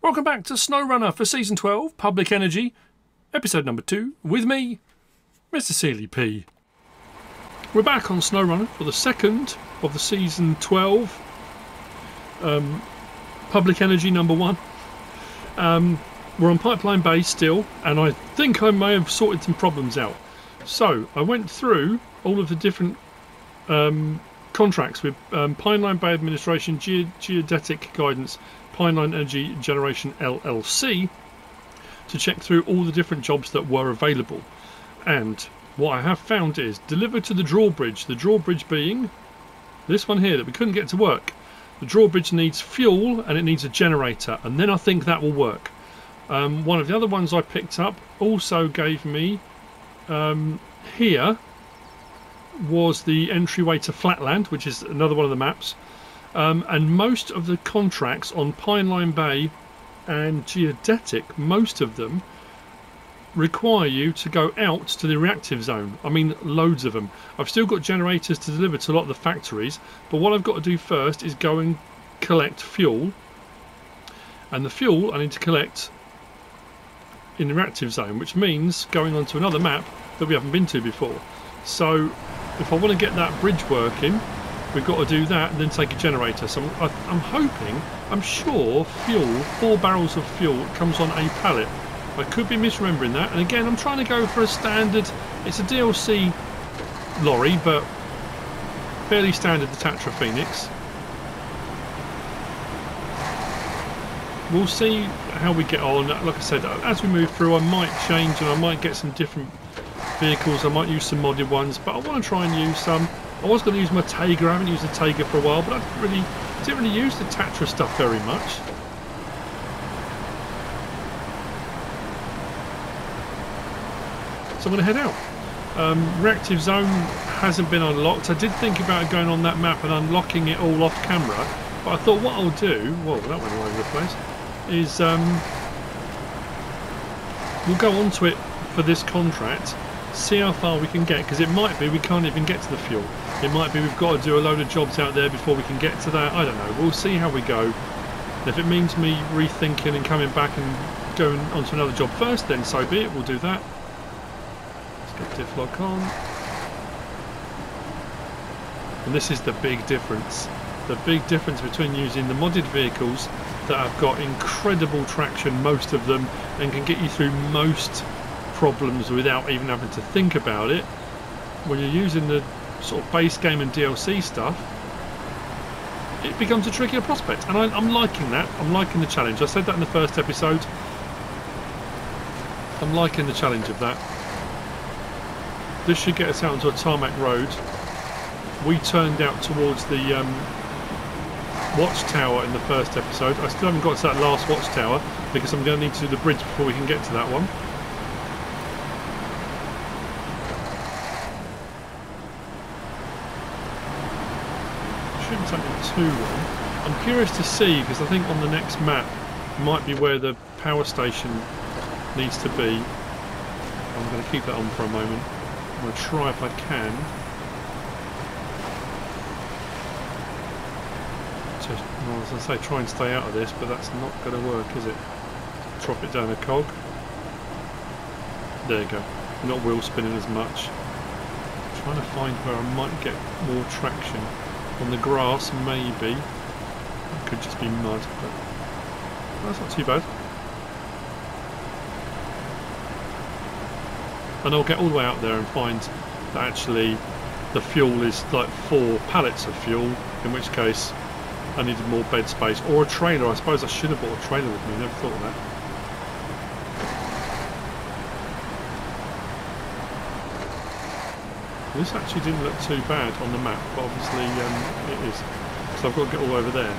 Welcome back to Snowrunner for Season 12, Public Energy, Episode number 2, with me, MrSealyp. We're back on Snowrunner for the second of the Season 12, Public Energy number 1. We're on Pipeline Bay still, and I think I may have sorted some problems out. So, I went through all of the different contracts with Pipeline Bay Administration, Geodetic Guidance, Pipeline Energy Generation LLC to check through all the different jobs that were available. And what I have found is delivered to the Drawbridge. The Drawbridge being this one here that we couldn't get to work. The Drawbridge needs fuel and it needs a generator, and then I think that will work. One of the other ones I picked up also gave me here was the entryway to Flatland, which is another one of the maps. And most of the contracts on Pipeline Bay and Geodetic, most of them require you to go out to the reactive zone. I mean, loads of them. I've still got generators to deliver to a lot of the factories, but what I've got to do first is go and collect fuel. And the fuel I need to collect in the reactive zone, which means going on to another map that we haven't been to before. So if I want to get that bridge working, we've got to do that and then take a generator. So I'm hoping, I'm sure fuel, 4 barrels of fuel comes on a pallet. I could be misremembering that, and again I'm trying to go for a standard, it's a DLC lorry but fairly standard, the Tatra Phoenix. We'll see how we get on. Like I said, as we move through I might change and I might get some different vehicles, I might use some modded ones, but I want to try and use some. I was going to use my Taiga, I haven't used the Taiga for a while, but I didn't really use the Tatra stuff very much. So I'm going to head out. Reactive zone hasn't been unlocked. I did think about going on that map and unlocking it all off camera, but I thought what I'll do, whoa, that went all over the place, is we'll go onto it for this contract, see how far we can get, because it might be we can't even get to the fuel. It might be we've got to do a load of jobs out there before we can get to that. I don't know. We'll see how we go. If it means me rethinking and coming back and going onto another job first, then so be it. We'll do that. Let's get diff lock on. And this is the big difference. The big difference between using the modded vehicles that have got incredible traction, most of them, and can get you through most problems without even having to think about it. When you're using the sort of base game and DLC stuff, it becomes a trickier prospect, and I'm liking that. I'm liking the challenge. I said that in the first episode. I'm liking the challenge of that. This should get us out onto a tarmac road. We turned out towards the watchtower in the first episode. I still haven't got to that last watchtower because I'm going to need to do the bridge before we can get to that one. Shouldn't take me too long. I'm curious to see, because I think on the next map might be where the power station needs to be. I'm going to keep that on for a moment. I'm going to try if I can. Well, I was going to say try and stay out of this, but that's not going to work, is it? Drop it down a cog. There you go. Not wheel spinning as much. Trying to find where I might get more traction. On the grass, maybe. It could just be mud, but that's not too bad. And I'll get all the way out there and find that actually the fuel is like 4 pallets of fuel, in which case I needed more bed space. Or a trailer. I suppose I should have bought a trailer with me, never thought of that. This actually didn't look too bad on the map, but obviously it is. So I've got to get all over there.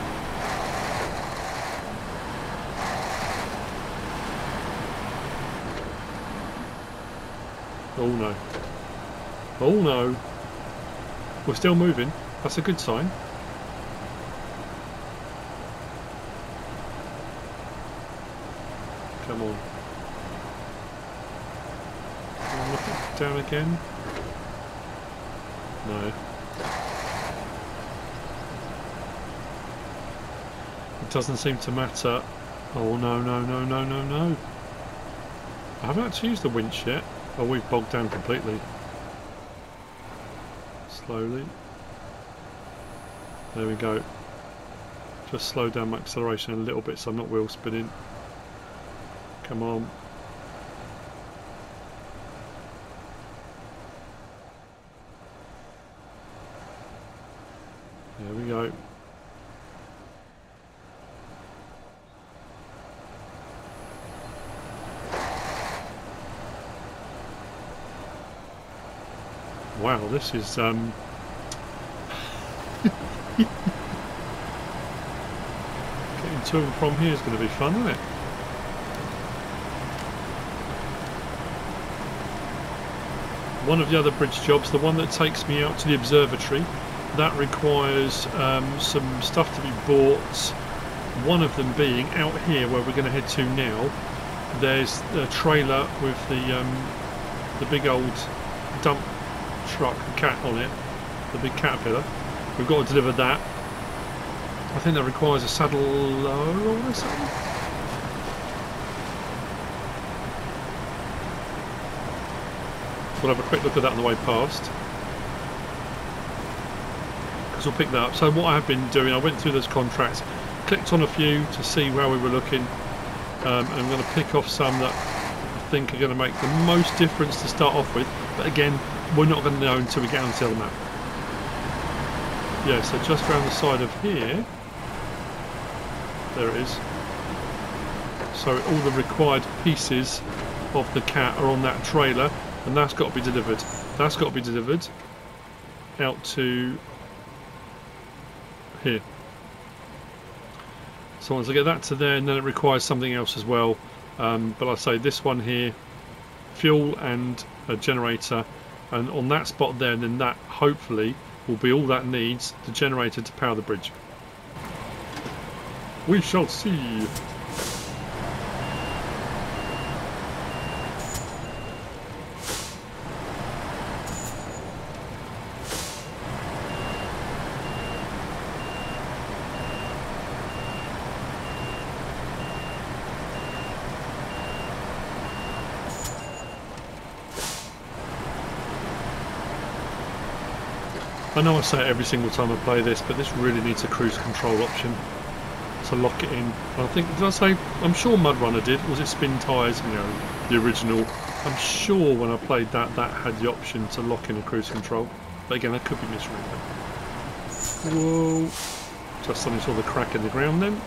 Oh no. Oh no. We're still moving. That's a good sign. Come on. Look it down again. No. It doesn't seem to matter Oh no, no, no, no, no, no. I haven't actually used the winch yet. Oh, we've bogged down completely. Slowly. There we go. Just slow down my acceleration a little bit so I'm not wheel spinning. Come on. There we go. Wow, this is getting to and from here is going to be fun, isn't it? One of the other bridge jobs, the one that takes me out to the observatory, that requires some stuff to be bought. One of them being out here where we're going to head to now. There's a trailer with the big old dump truck cat on it, the big caterpillar. We've got to deliver that. I think that requires a saddle load or something. We'll have a quick look at that on the way past, because we'll pick that up. So what I have been doing, I went through those contracts, clicked on a few to see where we were looking, and I'm going to pick off some that I think are going to make the most difference to start off with, but again, we're not going to know until we get onto the map. Yeah, so just around the side of here, there it is. So all the required pieces of the cat are on that trailer, and that's got to be delivered. That's got to be delivered out to here. So once I get that to there, and then it requires something else as well. But I say this one here, fuel and a generator, and on that spot there, and then that hopefully will be all that needs the generator to power the bridge. We shall see. I know I say it every single time I play this, but this really needs a cruise control option to lock it in. I think, did I say, I'm sure MudRunner did, was it spin tyres, you know, the original. I'm sure when I played that, that had the option to lock in a cruise control. But again, I could be misremembering. Whoa, just suddenly saw the crack in the ground then.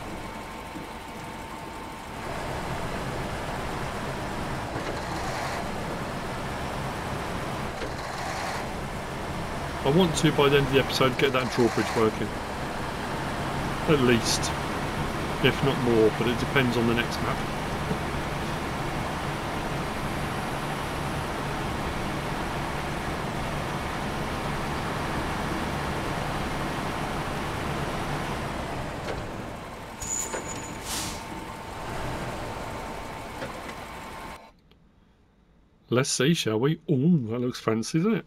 I want to, by the end of the episode, get that drawbridge working. At least. If not more, but it depends on the next map. Let's see, shall we? Ooh, that looks fancy, doesn't it?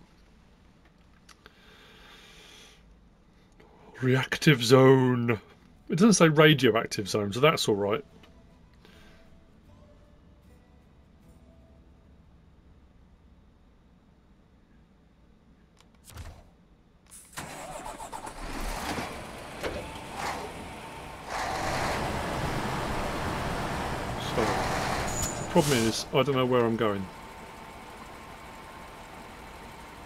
Reactive zone. It doesn't say radioactive zone, so that's all right. So, the problem is, I don't know where I'm going.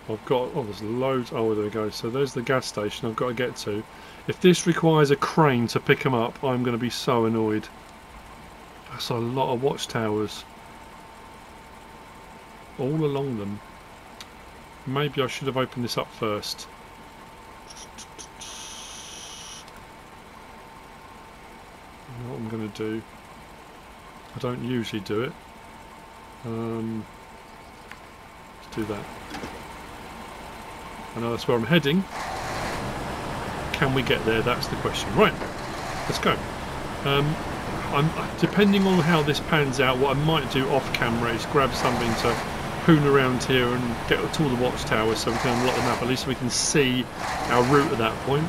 I've got, oh, there's loads, oh, there we go. So there's the gas station I've got to get to. If this requires a crane to pick them up, I'm going to be so annoyed. That's a lot of watchtowers. All along them. Maybe I should have opened this up first. What I'm going to do, I don't usually do it. Let's do that. I know that's where I'm heading. Can we get there? That's the question. Right, let's go. I'm depending on how this pans out, what I might do off camera is grab something to poon around here and get to all the watchtowers so we can unlock the map. At least we can see our route at that point.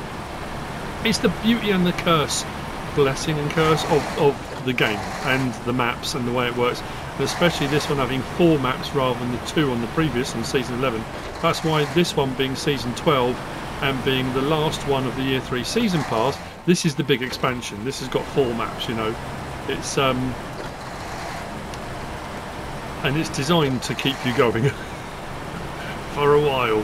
It's the beauty and the curse, blessing and curse of the game and the maps and the way it works, and especially this one having 4 maps rather than the 2 on the previous on season 11. That's why this one being season 12 and being the last one of the year 3 season pass, this is the big expansion. This has got 4 maps, you know. It's and it's designed to keep you going for a while.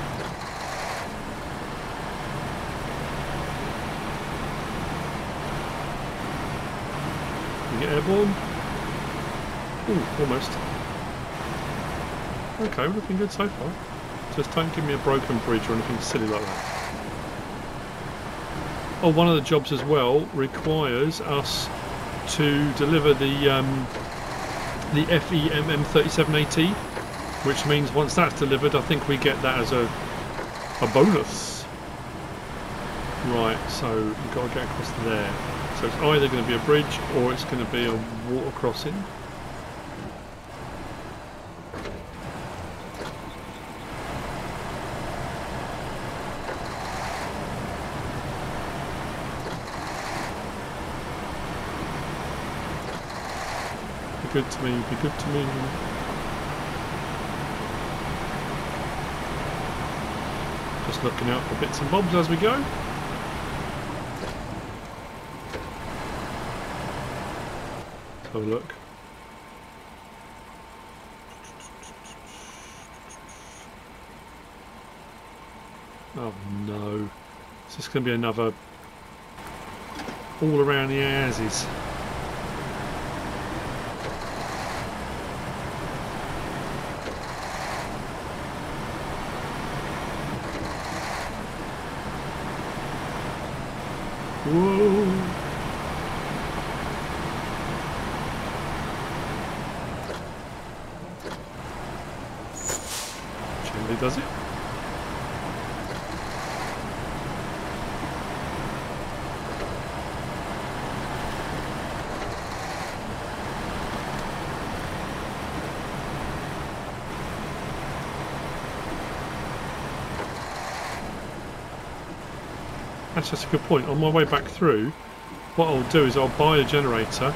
You get airborne? Ooh, almost. Okay, we're looking good so far. Just don't give me a broken bridge or anything silly like that. Oh, one of the jobs as well requires us to deliver the FEMM37AT, which means once that's delivered, I think we get that as a bonus. Right, so we've got to get across there. So it's either going to be a bridge or it's going to be a water crossing. Be good to me, be good to me. Just looking out for bits and bobs as we go. Let's have a look. Oh no. Is this going to be another all around the houses? Whoa! Gently does it. That's just a good point. On my way back through, what I'll do is I'll buy a generator,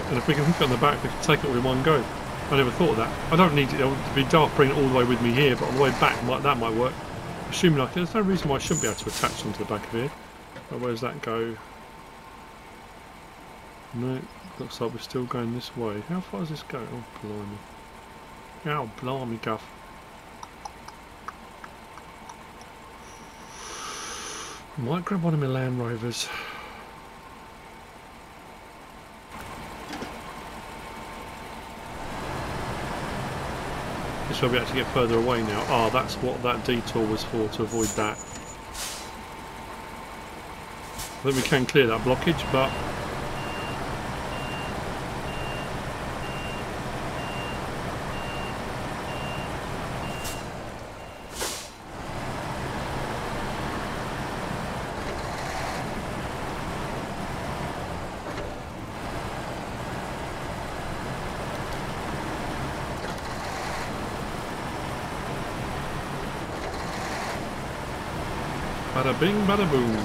and if we can hook it on the back, we can take it all in one go. I never thought of that. I don't need it to be daft bringing it all the way with me here, but on the way back, that might work. Assuming I can. There's no reason why I shouldn't be able to attach them to the back of here. But where does that go? No, looks like we're still going this way. How far does this go? Oh, blimey. Oh, blimey, guff. Might grab one of my Land Rovers. This will be able to get further away now. Ah, that's what that detour was for, to avoid that. I think we can clear that blockage, but bada bing, bada boom.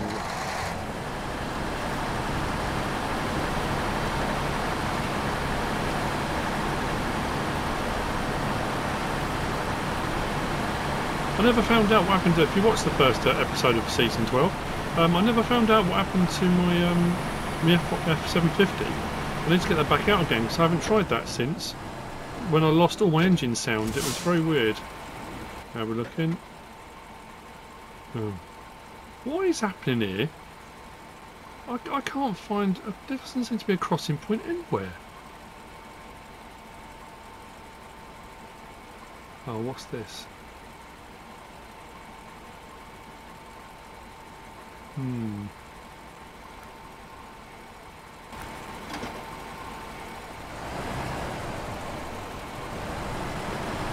I never found out what happened to, if you watched the first episode of season 12, I never found out what happened to my my F750. I need to get that back out again because I haven't tried that since. When I lost all my engine sound, it was very weird. How we're looking. Oh. What is happening here? I can't find... There doesn't seem to be a crossing point anywhere. Oh, what's this?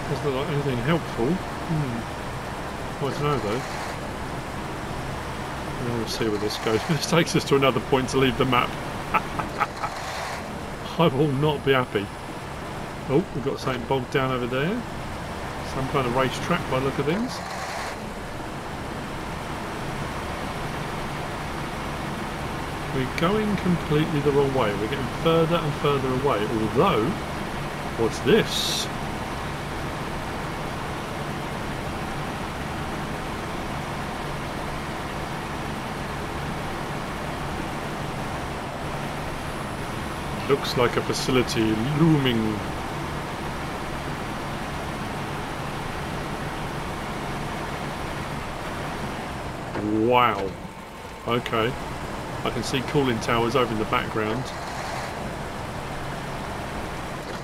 Doesn't look like anything helpful. I don't know though. We'll see where this goes. This takes us to another point to leave the map. I will not be happy. Oh, we've got something bogged down over there. Some kind of racetrack by the look of things. We're going completely the wrong way. We're getting further and further away. Although, what's this? Looks like a facility looming. Wow. Okay. I can see cooling towers over in the background.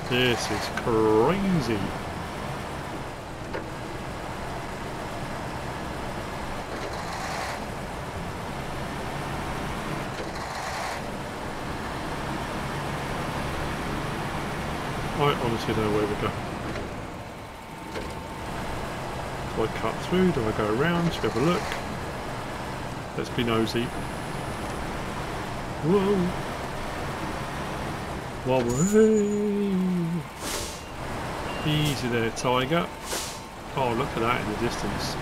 This is crazy. I honestly don't know where we go. Do I cut through? Do I go around? Should we have a look? Let's be nosy. Whoa! Whoa! Easy there, tiger. Oh, look at that in the distance.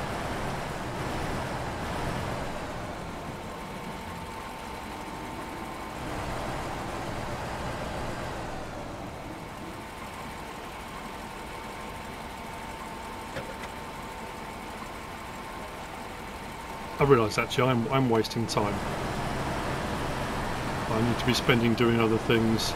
I realise actually I'm wasting time. I need to be spending doing other things.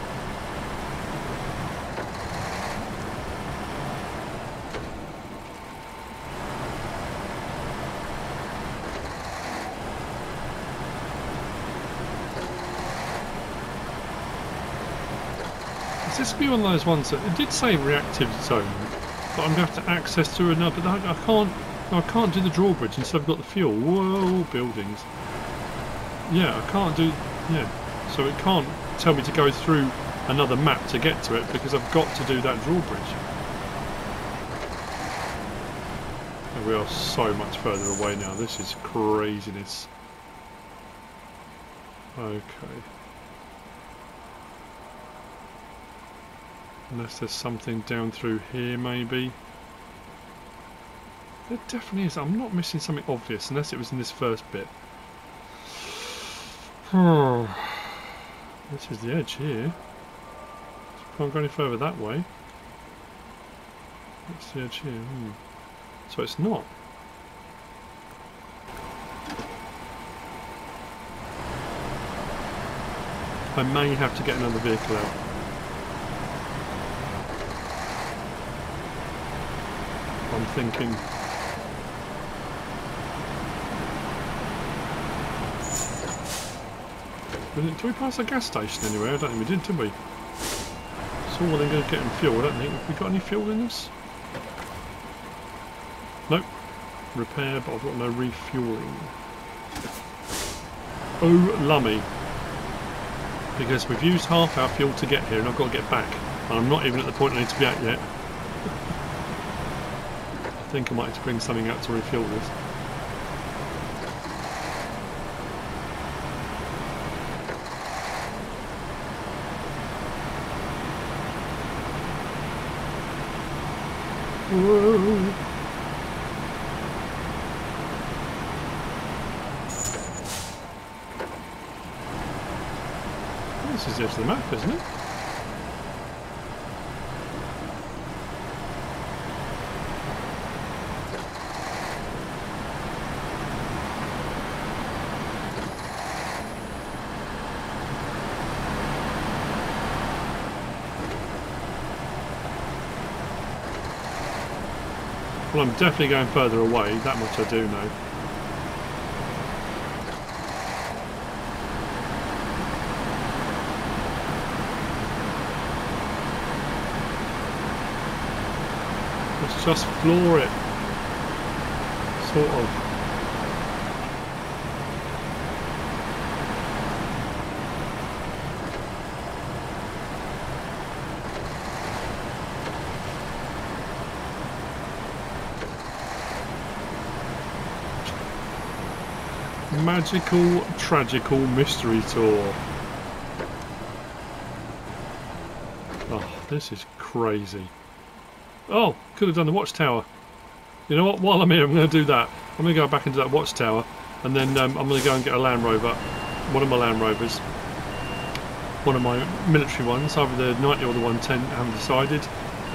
Is this be one of those ones that it did say reactive zone, but I'm going to have to access through another? But I can't do the drawbridge until I've got the fuel. Whoa, buildings. Yeah, I can't do. Yeah. So it can't tell me to go through another map to get to it because I've got to do that drawbridge. And we are so much further away now. This is craziness. Okay. Unless there's something down through here maybe. There definitely is. I'm not missing something obvious unless it was in this first bit. This is the edge here. Can't go any further that way. That's the edge here. So it's not. I may have to get another vehicle out. I'm thinking. Did we pass a gas station anywhere? I don't think we did we? So we're then going to get in fuel. I don't think. Have we got any fuel in us? Nope. Repair, but I've got no refueling. Oh, lummy. Because we've used half our fuel to get here and I've got to get back. And I'm not even at the point I need to be at yet. I think I might have to bring something out to refuel this. Whoa. This is the edge of the map, isn't it? Well, I'm definitely going further away, that much I do know. Let's just floor it. Sort of. Magical, tragical mystery tour. Oh, this is crazy. Oh, could have done the watchtower. You know what? While I'm here, I'm going to do that. I'm going to go back into that watchtower, and then I'm going to go and get a Land Rover one of my Land Rovers, one of my military ones, either the 90 or the 110, I haven't decided.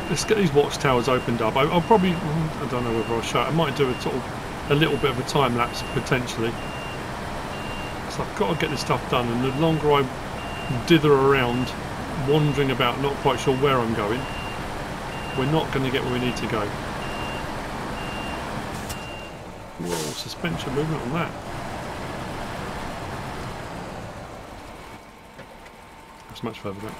Let's get these watchtowers opened up. I'll probably, I don't know whether I'll show it. I might do a sort of a little bit of a time lapse potentially. So I've got to get this stuff done, and the longer I dither around, wandering about, not quite sure where I'm going, we're not going to get where we need to go. Whoa, suspension movement on that. That's much further back.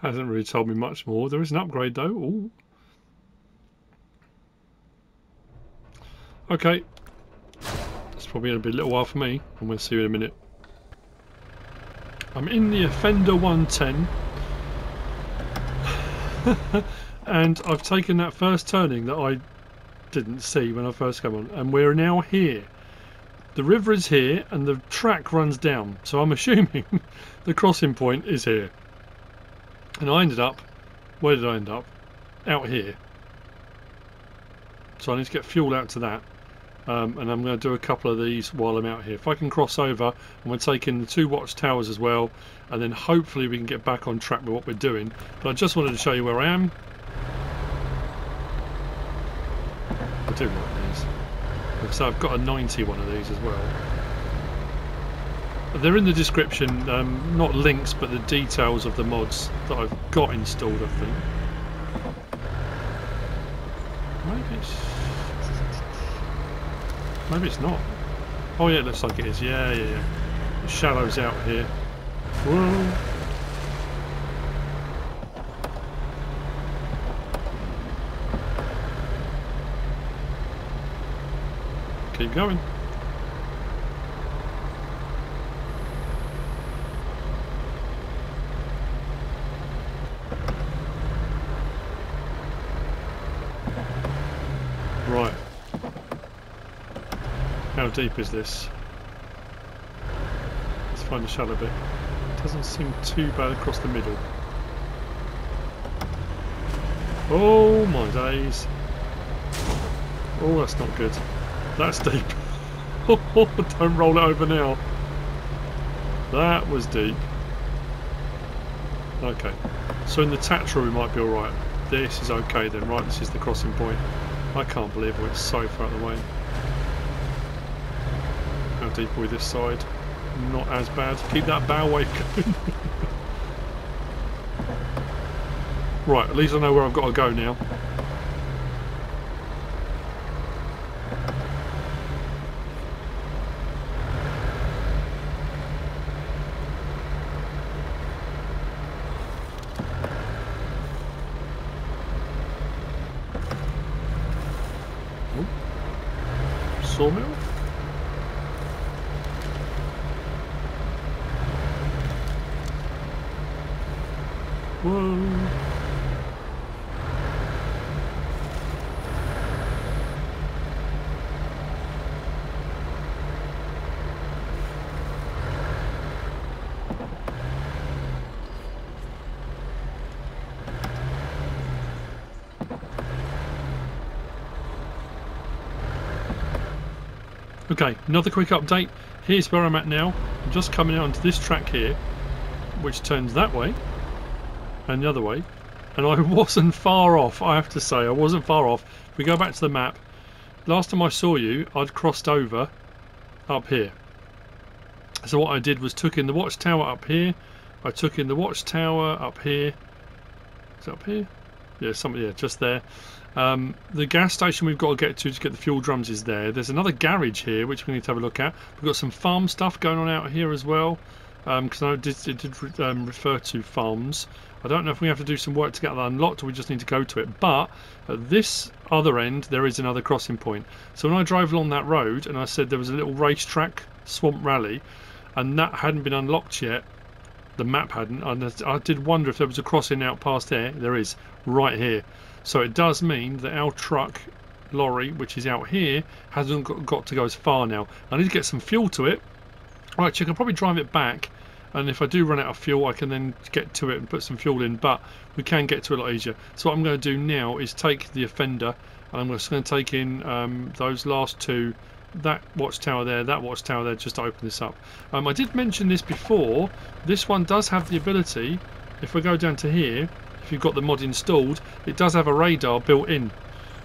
Hasn't really told me much more. There is an upgrade though. Ooh. Okay. It's probably going to be a little while for me. I'm going to see you in a minute. I'm in the Offender 110. And I've taken that first turning that I didn't see when I first came on. And we're now here. The river is here and the track runs down. So I'm assuming the crossing point is here. And I ended up, where did I end up? Out here. So I need to get fuel out to that. And I'm going to do a couple of these while I'm out here. If I can cross over, I'm going to take in the 2 watchtowers as well. And then hopefully we can get back on track with what we're doing. But I just wanted to show you where I am. I do like these. So I've got a 90 one of these as well. They're in the description, not links but the details of the mods that I've got installed, I think. Maybe it's not. Oh yeah, it looks like it is. Yeah. The shallow's out here. Whoa. Keep going. Right. How deep is this? Let's find a shallow bit. Doesn't seem too bad across the middle. Oh my days. Oh, that's not good. That's deep. Don't roll it over now. That was deep. Okay. So in the Tatarin we might be alright. This is okay then, right? This is the crossing point. I can't believe it went so far out of the way. How deep are we this side? Not as bad. Keep that bow wave going. Right, at least I know where I've got to go now. Sawmill? Whoa. Okay, another quick update. Here's where I'm at now. I'm just coming out onto this track here, which turns that way and the other way, and I wasn't far off, I have to say. I wasn't far off. If we go back to the map, last time I saw you I'd crossed over up here. So what I did was took in the watchtower up here, I took in the watchtower up here. Is it up here? Yeah, just there. The gas station we've got to get to get the fuel drums is there. There's another garage here which we need to have a look at. We've got some farm stuff going on out here as well, because it did refer to farms. I don't know if we have to do some work to get that unlocked or we just need to go to it, but at this other end there is another crossing point. So when I drove along that road and I said there was a little racetrack, Swamp Rally, and that hadn't been unlocked yet, the map hadn't, and I did wonder if there was a crossing out past there. There is, right here. So it does mean that our truck lorry, which is out here, hasn't got to go as far now. I need to get some fuel to it. Right, I can probably drive it back, and if I do run out of fuel I can then get to it and put some fuel in, but we can get to it a lot easier. So what I'm going to do now is take the offender, and I'm just going to take in those last two, that watchtower there, just to open this up. I did mention this before. This one does have the ability, if we go down to here, if you've got the mod installed, it does have a radar built in,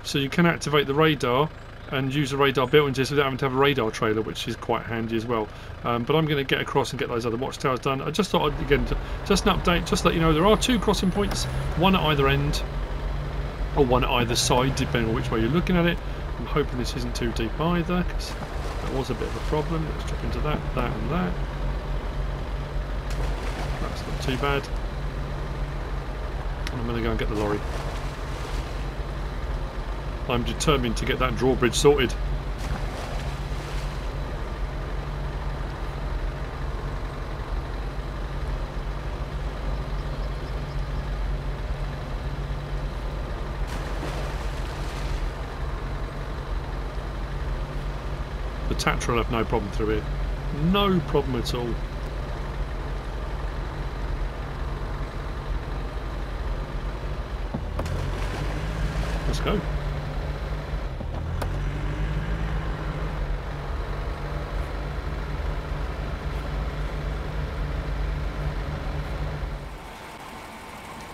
so you can activate the radar and use the radar built into this without having to have a radar trailer, which is quite handy as well. But I'm going to get across and get those other watchtowers done. I just thought I'd, again, just an update, just to let you know there are two crossing points, one at either end or one at either side depending on which way you're looking at it. I'm hoping this isn't too deep either, because that was a bit of a problem. Let's drop into that, that and that. That's not too bad. And I'm going to go and get the lorry. I'm determined to get that drawbridge sorted. The Tatarin will have no problem through here. No problem at all. Let's go.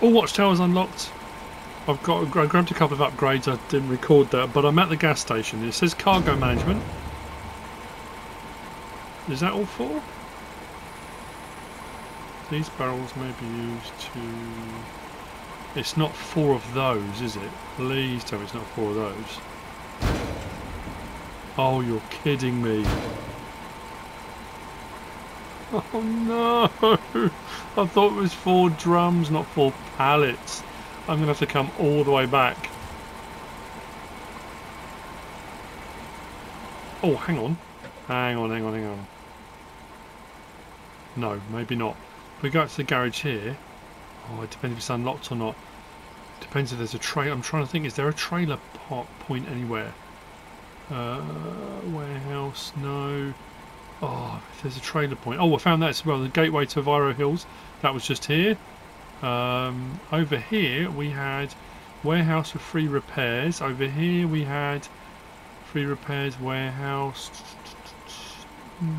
All watchtowers unlocked. I grabbed a couple of upgrades. I didn't record that, but I'm at the gas station. It says cargo management. Is that all four? These barrels may be used to... It's not four of those, is it? Please tell me it's not four of those. Oh, you're kidding me. Oh no! I thought it was 4 drums, not 4 pallets. I'm going to have to come all the way back. Oh, hang on. Hang on. No, maybe not. If we go up to the garage here... Oh, it depends if it's unlocked or not. Depends if there's a trailer. I'm trying to think, is there a trailer point anywhere? Warehouse, no. Oh, if there's a trailer point. Oh, I found that as well. The gateway to Viro Hills. That was just here. Over here we had warehouse with free repairs. Over here we had free repairs, warehouse. No.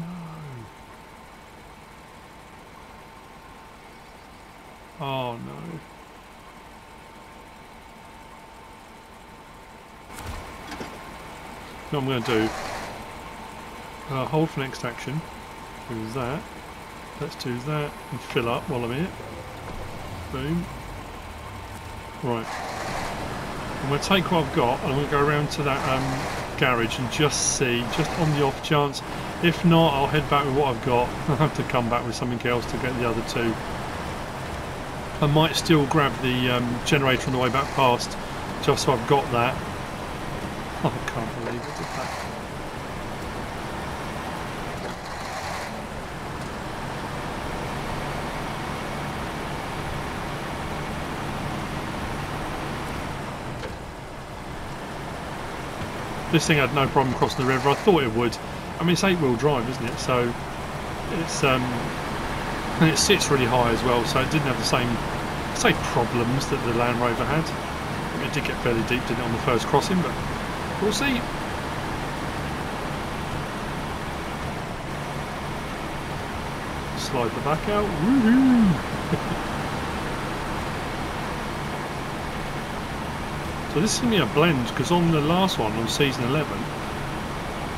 Oh no. What I'm going to do, hold for next action, do that, let's do that and fill up while I'm here, boom, right, I'm going to take what I've got and I'm going to go around to that garage and just see, just on the off chance. If not, I'll head back with what I've got. I'll have to come back with something else to get the other two. I might still grab the generator on the way back past, just so I've got that. Oh, I can't believe I did that. This thing had no problem crossing the river. I thought it would. I mean, it's 8-wheel drive, isn't it? So it's and it sits really high as well, so it didn't have the same, say, problems that the Land Rover had. I mean, it did get fairly deep, didn't it, on the first crossing, but we'll see. slide the back out. Woohoo! So this is going to be a blend, because on the last one, on season 11,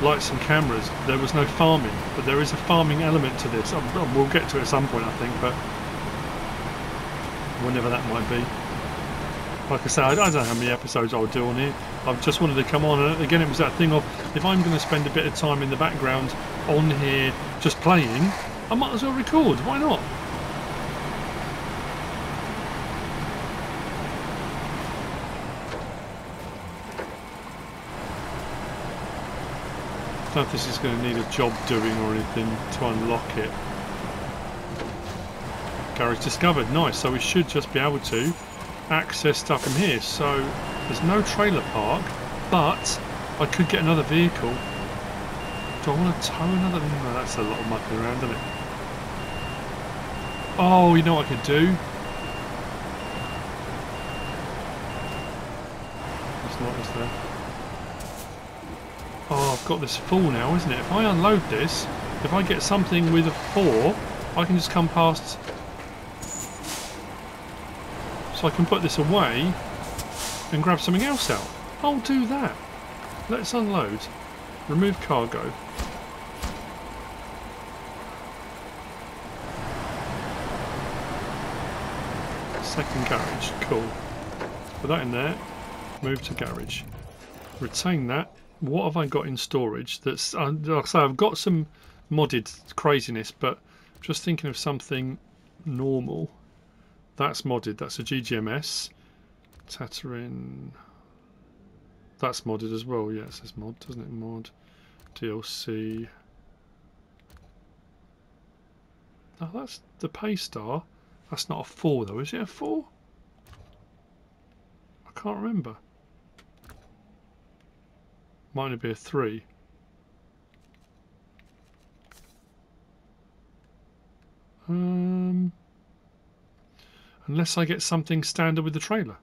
lights and cameras, there was no farming, but there is a farming element to this. We'll get to it at some point, I think, but whenever that might be. Like I say, I don't know how many episodes I'll do on here. I've just wanted to come on, and again it was that thing of, if I'm going to spend a bit of time in the background on here just playing, I might as well record, why not? I don't know if this is going to need a job doing or anything to unlock it. Garage discovered, nice, so we should just be able to access stuff in here. So there's no trailer park, but I could get another vehicle. Do I want to tow another? No, that's a lot of mucking around, isn't it? Oh, you know what I could do? There's not, is there? Oh, I've got this full now, isn't it? If I unload this, if I get something with a 4, I can just come past. So I can put this away and grab something else out. I'll do that. Let's unload. Remove cargo. Second garage. Cool. Put that in there. Move to garage. Retain that. What have I got in storage? That's like I say, I've got some modded craziness, but just thinking of something normal. That's modded. That's a GGMS. Tatarin. That's modded as well. Yeah, it says mod, doesn't it? Mod. DLC. Oh, that's the Paystar. That's not a 4 though. Is it a 4? I can't remember. Might only be a 3. Unless I get something standard with the trailer.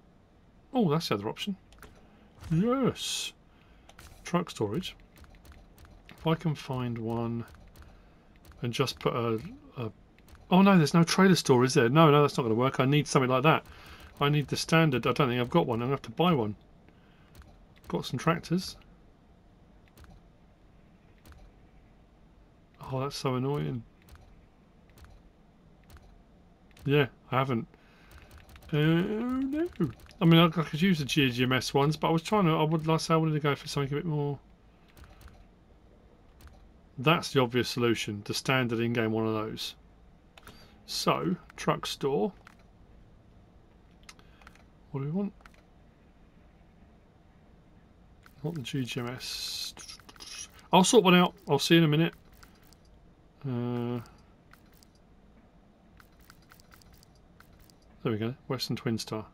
Oh, that's the other option. Yes. Truck storage. If I can find one and just put a oh no, there's no trailer store, is there? No, that's not going to work. I need something like that. I need the standard. I don't think I've got one. I'm going to have to buy one. Got some tractors. Oh, that's so annoying. Yeah, I haven't. No. I mean, I could use the GGMS ones, but I was trying to. I would like to say I wanted to go for something a bit more. That's the obvious solution. The standard in-game one of those. So, truck store. What do we want? Not the GGMS. I'll sort one out. I'll see you in a minute. There we go. Western Twin Star.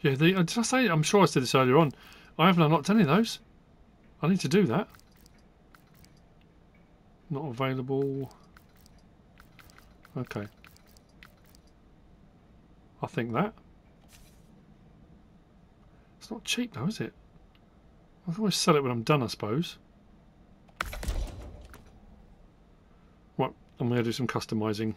Yeah, did I say? I'm sure I said this earlier on. I haven't unlocked any of those. I need to do that. Not available. Okay. I think that. It's not cheap though, is it? I can always sell it when I'm done, I suppose. Right, I'm going to do some customizing.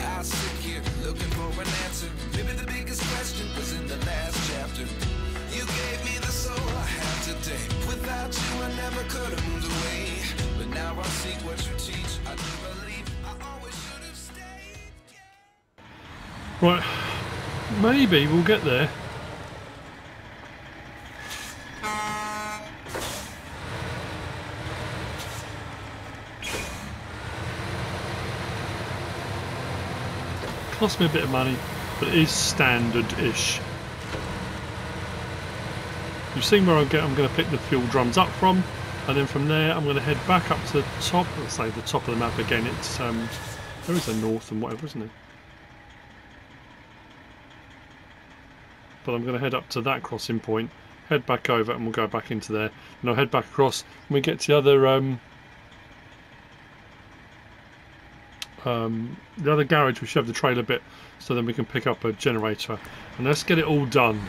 I sit here looking for an answer. Maybe the biggest question was in the last chapter. You gave me the soul I have today. Without you I never could have moved away. But now I seek what you teach. I do believe I always should have stayed. Right, maybe we'll get there. Cost me a bit of money, but it is standard-ish. You've seen where I'm going to pick the fuel drums up from, and then from there I'm going to head back up to the top. Let's say the top of the map again. It's there is a north and whatever, isn't there? But I'm going to head up to that crossing point, head back over, and we'll go back into there. And I'll head back across when we get to the other garage. We should have the trailer bit, so then we can pick up a generator. And let's get it all done.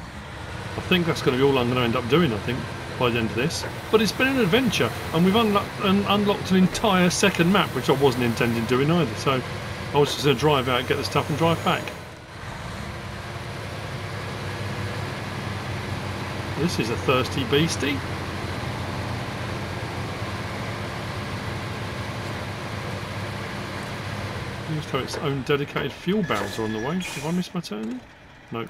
I think that's going to be all I'm going to end up doing, I think, by the end of this. But it's been an adventure, and we've unlocked an entire second map, which I wasn't intending doing either. So I was just going to drive out, get the stuff, and drive back. This is a thirsty beastie. Seems to have its own dedicated fuel barrels on the way. Have I missed my turn then? No.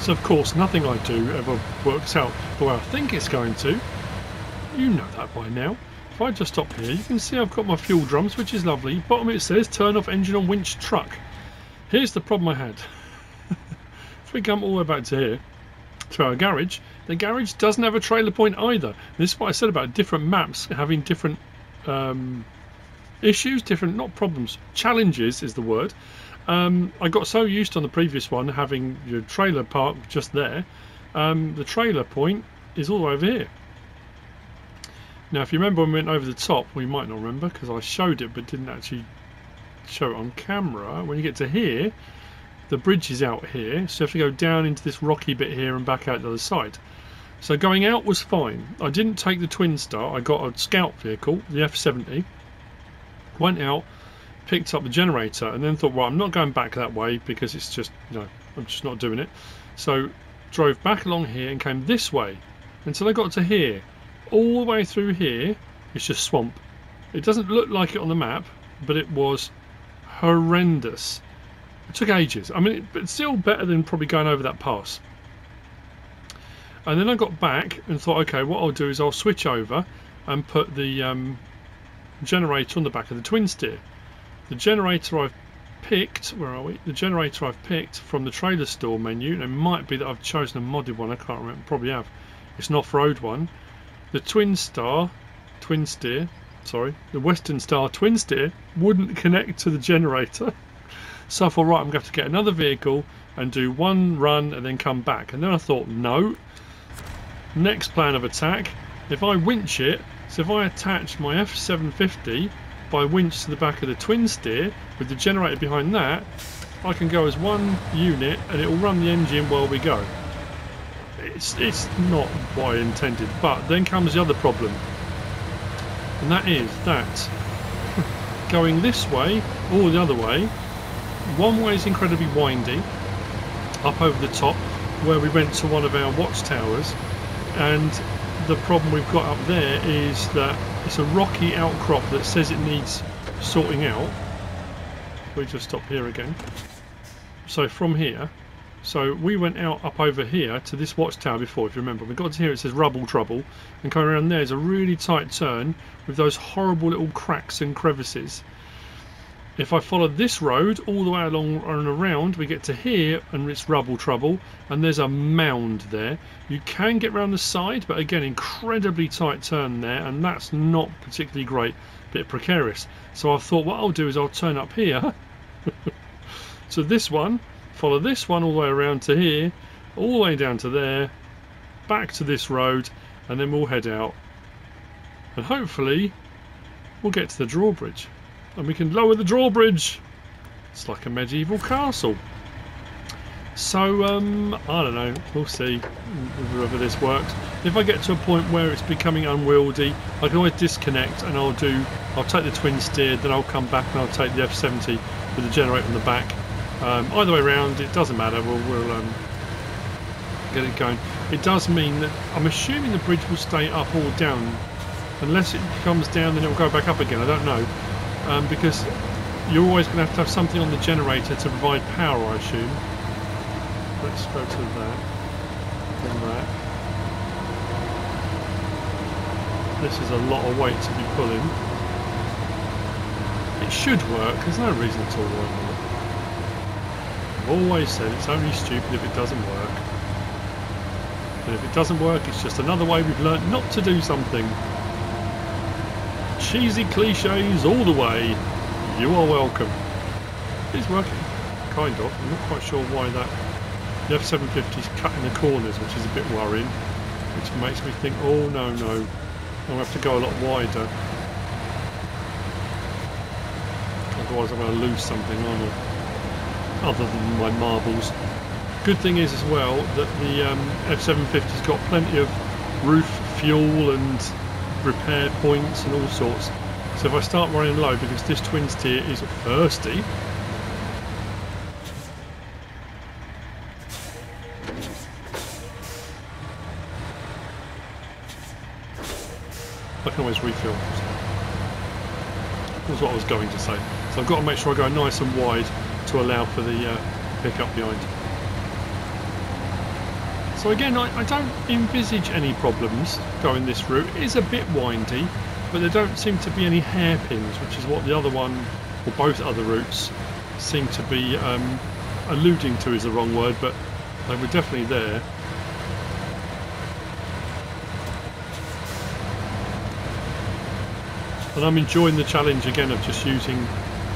So of course nothing I do ever works out the way I think it's going to. You know that by now. If I just stop here, you can see I've got my fuel drums, which is lovely. Bottom it says turn off engine on winch truck. Here's the problem I had. If we come all the way back to here, to our garage, the garage doesn't have a trailer point either. This is what I said about different maps having different issues, different, not problems, challenges is the word. I got so used on the previous one having your trailer park just there. The trailer point is all over here. Now if you remember when we went over the top, we might not remember because I showed it but didn't actually show it on camera. When you get to here, the bridge is out here, so you have to go down into this rocky bit here and back out the other side. So going out was fine. I didn't take the Twin Star, I got a scout vehicle, the F70, went out, picked up the generator, and then thought, right, I'm not going back that way because it's just, you know, I'm just not doing it. So drove back along here and came this way until I got to here. All the way through here it's just swamp. It doesn't look like it on the map, but it was horrendous. It took ages. I mean, but still better than probably going over that pass. And then I got back and thought, okay, what I'll do is I'll switch over and put the generator on the back of the twin steer. The generator I've picked, where are we? The generator I've picked from the trailer store menu, and it might be that I've chosen a modded one, I can't remember, probably have. It's an off-road one. The Twin Star, twin steer, sorry, the Western Star twin steer wouldn't connect to the generator. So I thought, right, I'm going to have to get another vehicle and do one run and then come back. And then I thought, no. Next plan of attack, if I winch it, so if I attach my F750 by winch to the back of the twin steer with the generator behind that, I can go as one unit and it will run the engine while we go. It's not what I intended, but then comes the other problem, and that is that going this way or the other way, one way is incredibly windy up over the top where we went to one of our watchtowers, and the problem we've got up there is that it's a rocky outcrop that says it needs sorting out. We just stop here again. So from here, so we went out up over here to this watchtower before, if you remember. We got to here, it says rubble trouble, and coming around there is a really tight turn with those horrible little cracks and crevices. If I follow this road all the way along and around, we get to here and it's rubble trouble, and there's a mound there. You can get round the side, but again, incredibly tight turn there, and that's not particularly great, bit precarious. So I thought what I'll do is I'll turn up here to this one, follow this one all the way around to here, all the way down to there, back to this road, and then we'll head out. And hopefully we'll get to the drawbridge. And we can lower the drawbridge. It's like a medieval castle. So I don't know, we'll see whether this works. If I get to a point where it's becoming unwieldy, I can always disconnect and I'll take the twin steer, then I'll come back and I'll take the F70 with the generator on the back. Either way around, it doesn't matter, we'll get it going. It does mean that I'm assuming the bridge will stay up or down. Unless it comes down, then it will go back up again, I don't know. Because you're always going to have something on the generator to provide power, I assume. Let's go to that. Then that. This is a lot of weight to be pulling. It should work, there's no reason at all why not. I've always said it's only stupid if it doesn't work. And if it doesn't work, it's just another way we've learnt not to do something. Cheesy cliches all the way. You are welcome. It's working, kind of. I'm not quite sure why that. The F750 is cutting the corners, which is a bit worrying, which makes me think, oh no, I'll have to go a lot wider. Otherwise I'm going to lose something, aren't I? Other than my marbles. Good thing is as well that the F750's got plenty of roof fuel and repair points and all sorts. So if I start running low, because this twin steer is thirsty, I can always refill. That's what I was going to say. So I've got to make sure I go nice and wide to allow for the pickup behind. So again, I don't envisage any problems going this route. It is a bit windy, but there don't seem to be any hairpins, which is what the other one, or both other routes, seem to be alluding to is the wrong word, but they were definitely there. And I'm enjoying the challenge again of just using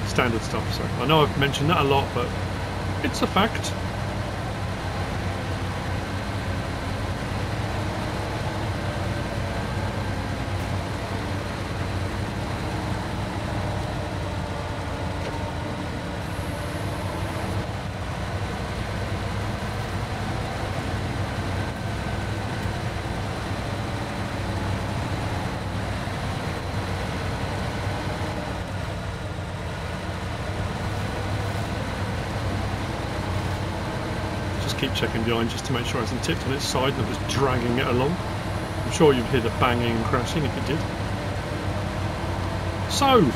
standard stuff. So I know I've mentioned that a lot, but it's a fact. Keep checking behind just to make sure it hasn't tipped on its side and it was dragging it along. I'm sure you'd hear the banging and crashing if it did. So,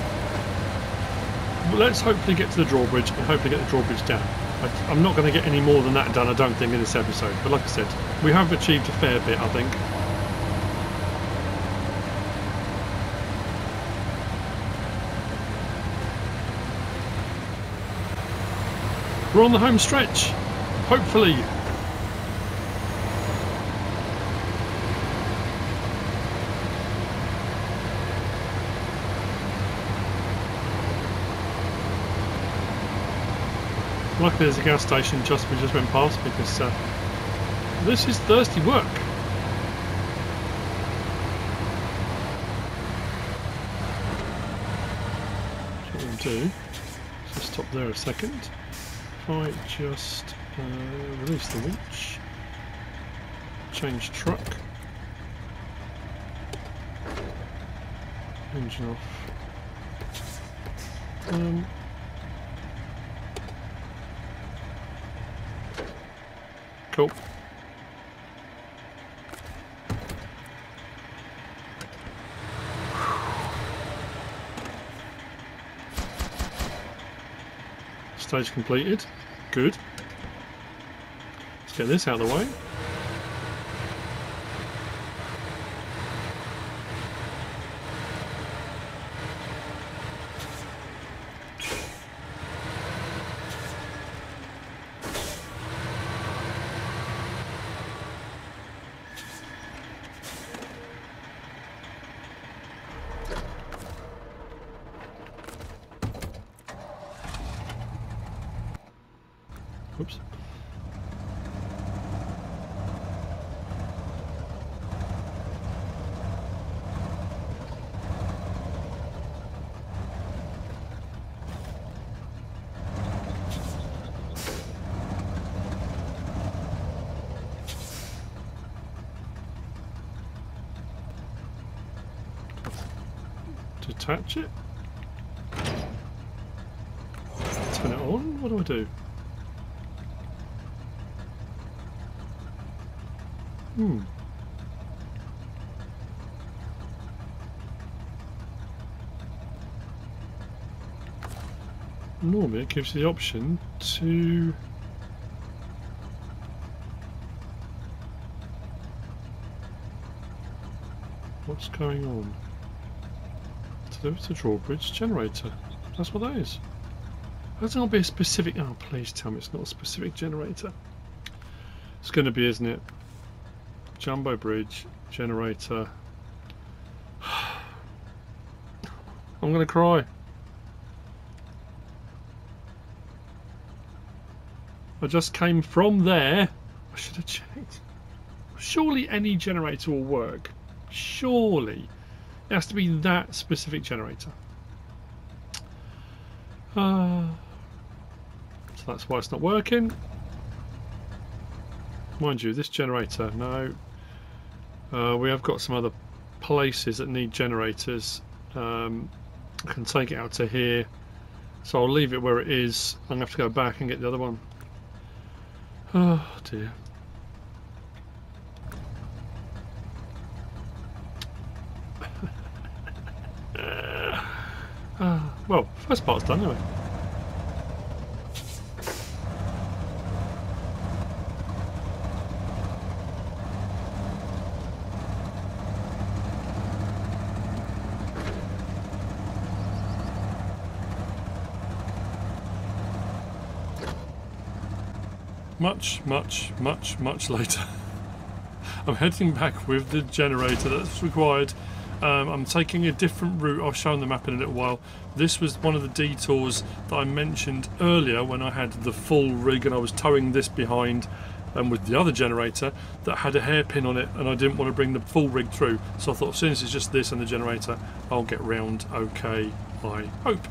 let's hopefully get to the drawbridge and hopefully get the drawbridge down. I'm not going to get any more than that done, I don't think, in this episode. But like I said, we have achieved a fair bit, I think. We're on the home stretch. Hopefully. Luckily there's a gas station we just went past, because this is thirsty work. What we'll do, just stop there a second. If I just release the winch, change truck, engine off, cool. Stage completed. Good. Let's get this out of the way. Oops. attach it. Turn it on. What do I do? Normally it gives you the option to what's going on? To do with the drawbridge generator. That's what that is. That's not be a specific. Oh, please tell me it's not a specific generator. It's going to be, isn't it? Jumbo bridge generator. I'm going to cry. I just came from there. I should have checked. Surely any generator will work. Surely. It has to be that specific generator. So that's why it's not working. Mind you, this generator, no. We have got some other places that need generators. I can take it out to here. So I'll leave it where it is. I'm going to have to go back and get the other one. Oh dear. Well, first part's done anyway. Much later. I'm heading back with the generator that's required. I'm taking a different route. I'll show on the map in a little while. This was one of the detours that I mentioned earlier when I had the full rig and I was towing this behind with the other generator that had a hairpin on it, and I didn't want to bring the full rig through. So I thought, as soon as it's just this and the generator, I'll get round okay, I hope.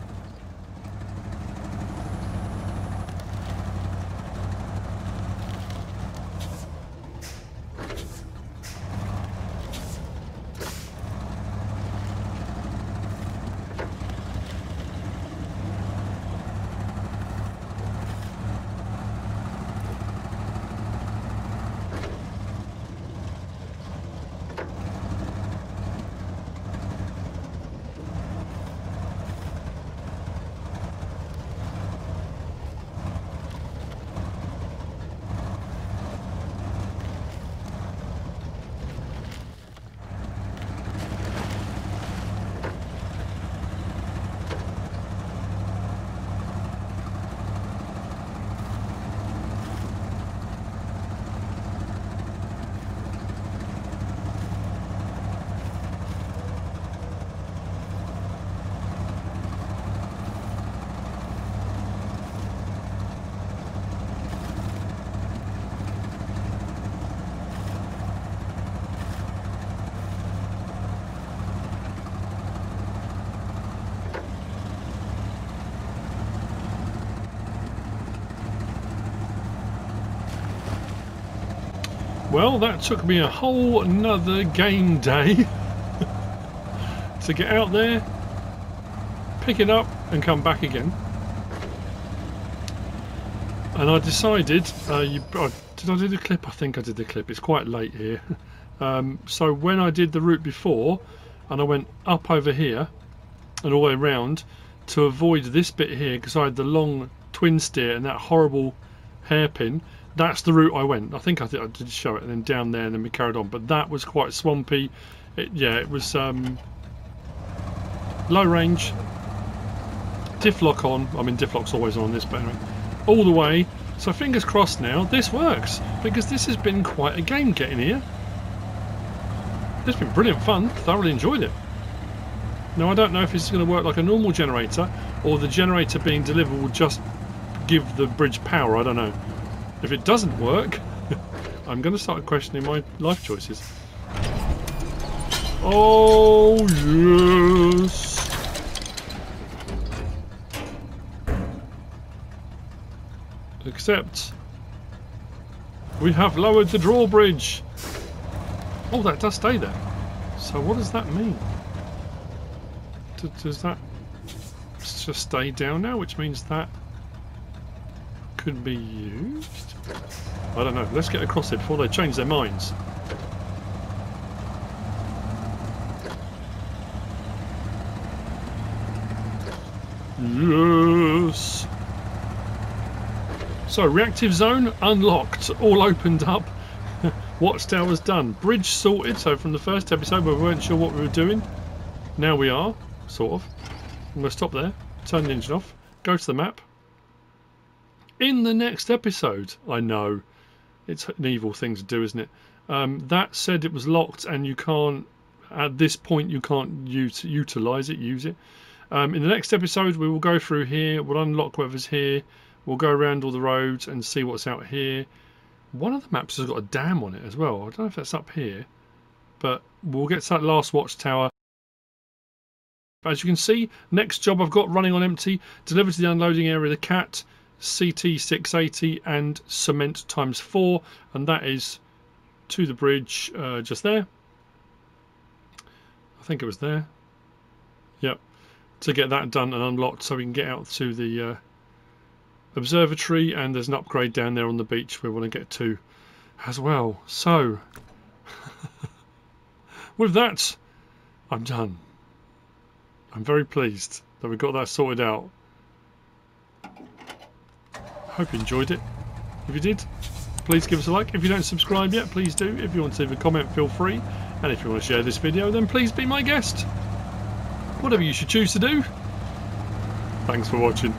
Well, that took me a whole another game day to get out there, pick it up and come back again. And I decided, did I do the clip? I think I did the clip. It's quite late here. So when I did the route before and I went up over here and all the way around to avoid this bit here because I had the long twin steer and that horrible hairpin, that's the route I went. I think I did show it, and then down there and then we carried on, but that was quite swampy. It was low range, diff lock on. I mean, diff lock's always on this, but anyway, all the way. So fingers crossed now this works, because this has been quite a game getting here. It's been brilliant fun, thoroughly enjoyed it. Now I don't know if it's going to work like a normal generator or the generator being delivered will just give the bridge power. I don't know. If it doesn't work, I'm going to start questioning my life choices. Oh yes! Except we have lowered the drawbridge. Oh, that does stay there. So what does that mean? Does that just stay down now, which means that could be used? I don't know. Let's get across it before they change their minds. Yes! So, reactive zone unlocked, all opened up. Watchtower's done. Bridge sorted, so from the first episode where we weren't sure what we were doing, now we are, sort of. I'm going to stop there, turn the engine off, go to the map. In the next episode, I know, it's an evil thing to do, isn't it? That said it was locked and you can't, at this point you can't utilise it, use it. In the next episode we will go through here, we'll unlock whatever's here, we'll go around all the roads and see what's out here. One of the maps has got a dam on it as well. I don't know if that's up here, but we'll get to that last watchtower. As you can see, next job I've got running on empty, deliver to the unloading area the cat, CT 680 and cement ×4, and that is to the bridge just there. I think it was there. Yep. To get that done and unlocked so we can get out to the observatory, and there's an upgrade down there on the beach we want to get to as well. So with that, I'm done. I'm very pleased that we got that sorted out. Hope you enjoyed it. If you did, please give us a like. If you don't subscribe yet, please do. If you want to leave a comment, feel free. And if you want to share this video, then please be my guest. Whatever you should choose to do. Thanks for watching.